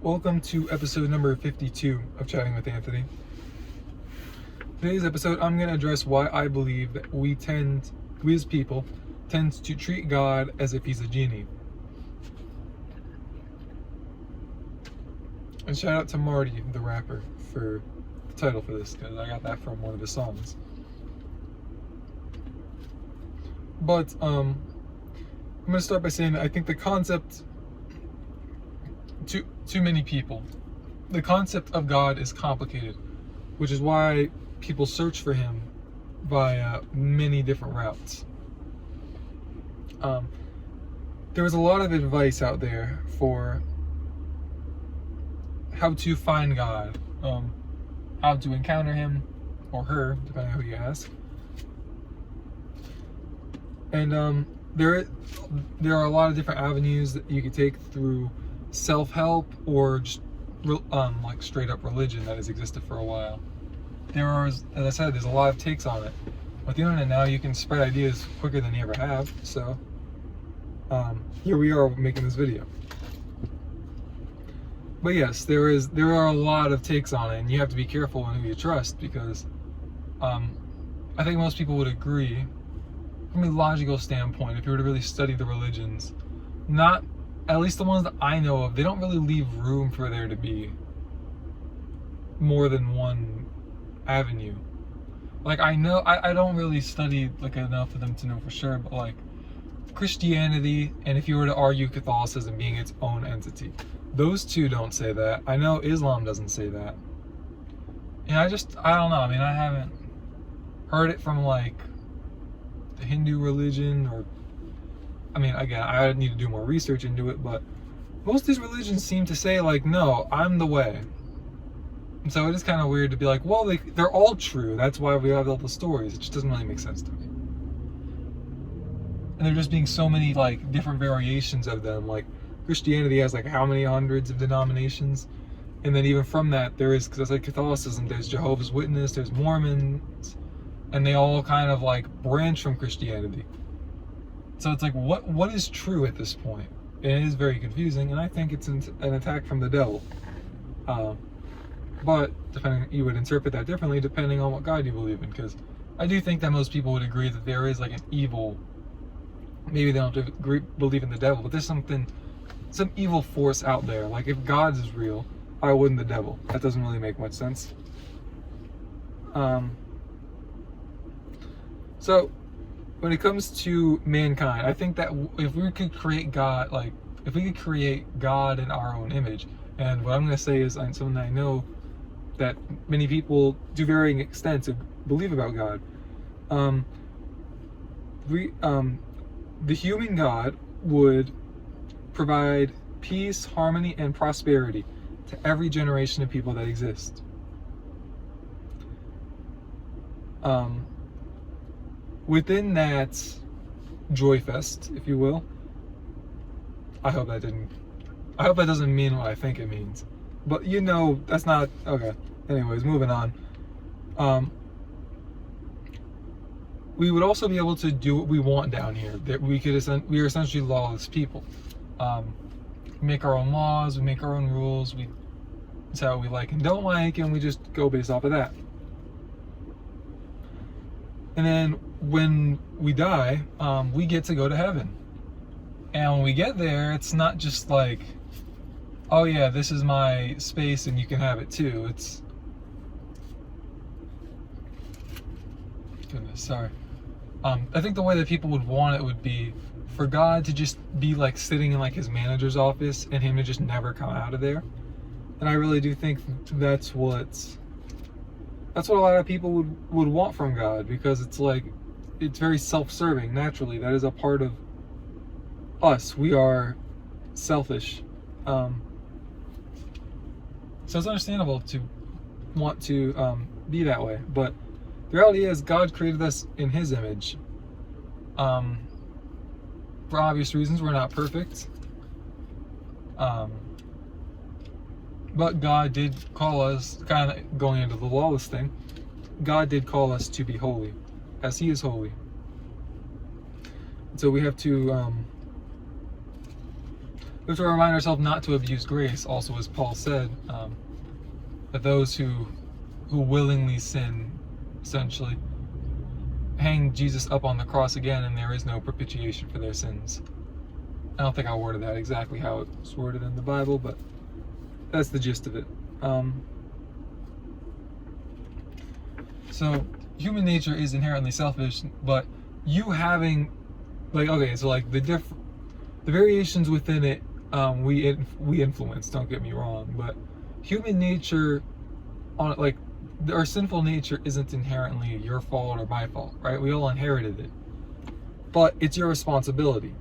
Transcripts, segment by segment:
Welcome to episode number 52 of Chatting with Anthony. Today's episode, I'm going to address why I believe that we as people, tend to treat God as if he's a genie. And shout out to Marty, the rapper, for the title for this, because I got that from one of his songs. But I'm going to start by saying that I think the concept, too many people, the concept of God is complicated, which is why people search for him via many different routes. There was a lot of advice out there for how to find God, how to encounter him or her, depending on who you ask. And there are a lot of different avenues that you could take through self-help or just like straight up religion that has existed for a while. There are, as I said, there's a lot of takes on it. With the internet now, you can spread ideas quicker than you ever have. So here we are making this video. But yes, there are a lot of takes on it, and you have to be careful on who you trust, because I think most people would agree, from a logical standpoint, if you were to really study the religions, at least the ones that I know of, they don't really leave room for there to be more than one avenue. Like, I don't really study like enough of them to know for sure, but like Christianity, and if you were to argue Catholicism being its own entity, those two don't say that. I know Islam doesn't say that. And I don't know. I mean, I haven't heard it from like the Hindu religion, or I mean, again, I need to do more research into it, but most of these religions seem to say, like, no, I'm the way. And so it is kind of weird to be like, well, they're all true. That's why we have all the stories. It just doesn't really make sense to me. And there just being so many, like, different variations of them. Like, Christianity has, like, how many hundreds of denominations? And then even from that, there is, because it's like Catholicism, there's Jehovah's Witness, there's Mormons, and they all kind of, like, branch from Christianity. So it's like, what is true at this point? And it is very confusing, and I think it's an attack from the devil. But you would interpret that differently depending on what God you believe in, because I do think that most people would agree that there is like an evil, maybe they don't believe in the devil, but there's some evil force out there. Like, if God is real, why wouldn't the devil? That doesn't really make much sense. So when it comes to mankind, I think that if we could create God, in our own image, and what I'm going to say is something that I know that many people to varying extents believe about God. The human God would provide peace, harmony, and prosperity to every generation of people that exist. Within that joy fest, if you will, I hope that doesn't mean what I think it means. But that's not, okay. Anyways, moving on. We would also be able to do what we want down here. That we are essentially lawless people. We make our own laws, we make our own rules, it's how we like and don't like, and we just go based off of that. And then when we die, we get to go to heaven. And when we get there, it's not just like, oh yeah, this is my space and you can have it too. Sorry. I think the way that people would want it would be for God to just be like sitting in like his manager's office and him to just never come out of there. And I really do think that's what a lot of people would want from God, because it's like, it's very self-serving naturally. That is a part of us. We are selfish. So it's understandable to want to be that way. But the reality is, God created us in his image. For obvious reasons, we're not perfect. But God did call us, kind of going into the lawless thing, God did call us to be holy, as he is holy. So we have to We have to remind ourselves not to abuse grace, also, as Paul said, that those who willingly sin, essentially, hang Jesus up on the cross again, and there is no propitiation for their sins. I don't think I worded that exactly how it's worded in the Bible, but that's the gist of it. So human nature is inherently selfish, but you having, like, okay, so like the variations within it, we influence. Don't get me wrong, but human nature, on like our sinful nature, isn't inherently your fault or my fault, right? We all inherited it, but it's your responsibility.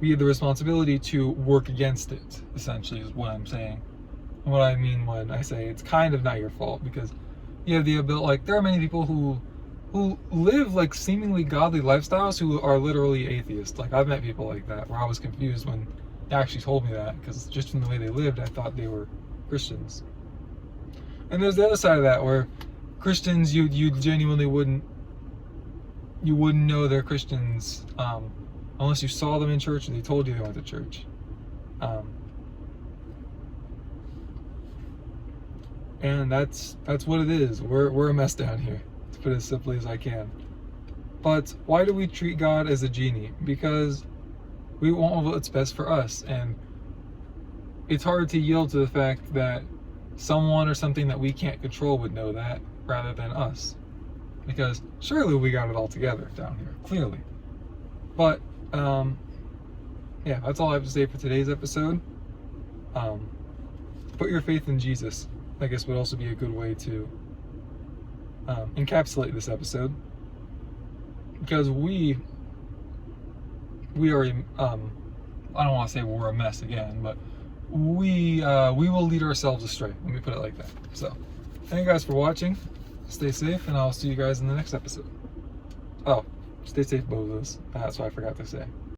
We have the responsibility to work against it, essentially, is what I'm saying. And what I mean when I say it's kind of not your fault, because you have the ability, like, there are many people who live like seemingly godly lifestyles who are literally atheists. Like, I've met people like that where I was confused when they actually told me that, because just from the way they lived, I thought they were Christians. And there's the other side of that, where Christians, you genuinely wouldn't know they're Christians unless you saw them in church or they told you they went to church. And that's what it is. We're a mess down here, to put it as simply as I can. But why do we treat God as a genie? Because we want what's best for us, and it's hard to yield to the fact that someone or something that we can't control would know that rather than us. Because surely we got it all together down here, clearly. But yeah, that's all I have to say for today's episode. Put your faith in Jesus, I guess, would also be a good way to encapsulate this episode, because we are I don't want to say we're a mess again, but we will lead ourselves astray, let me put it like that. So thank you guys for watching. Stay safe, and I'll see you guys in the next episode. Oh, stay safe, both of us. That's what I forgot to say.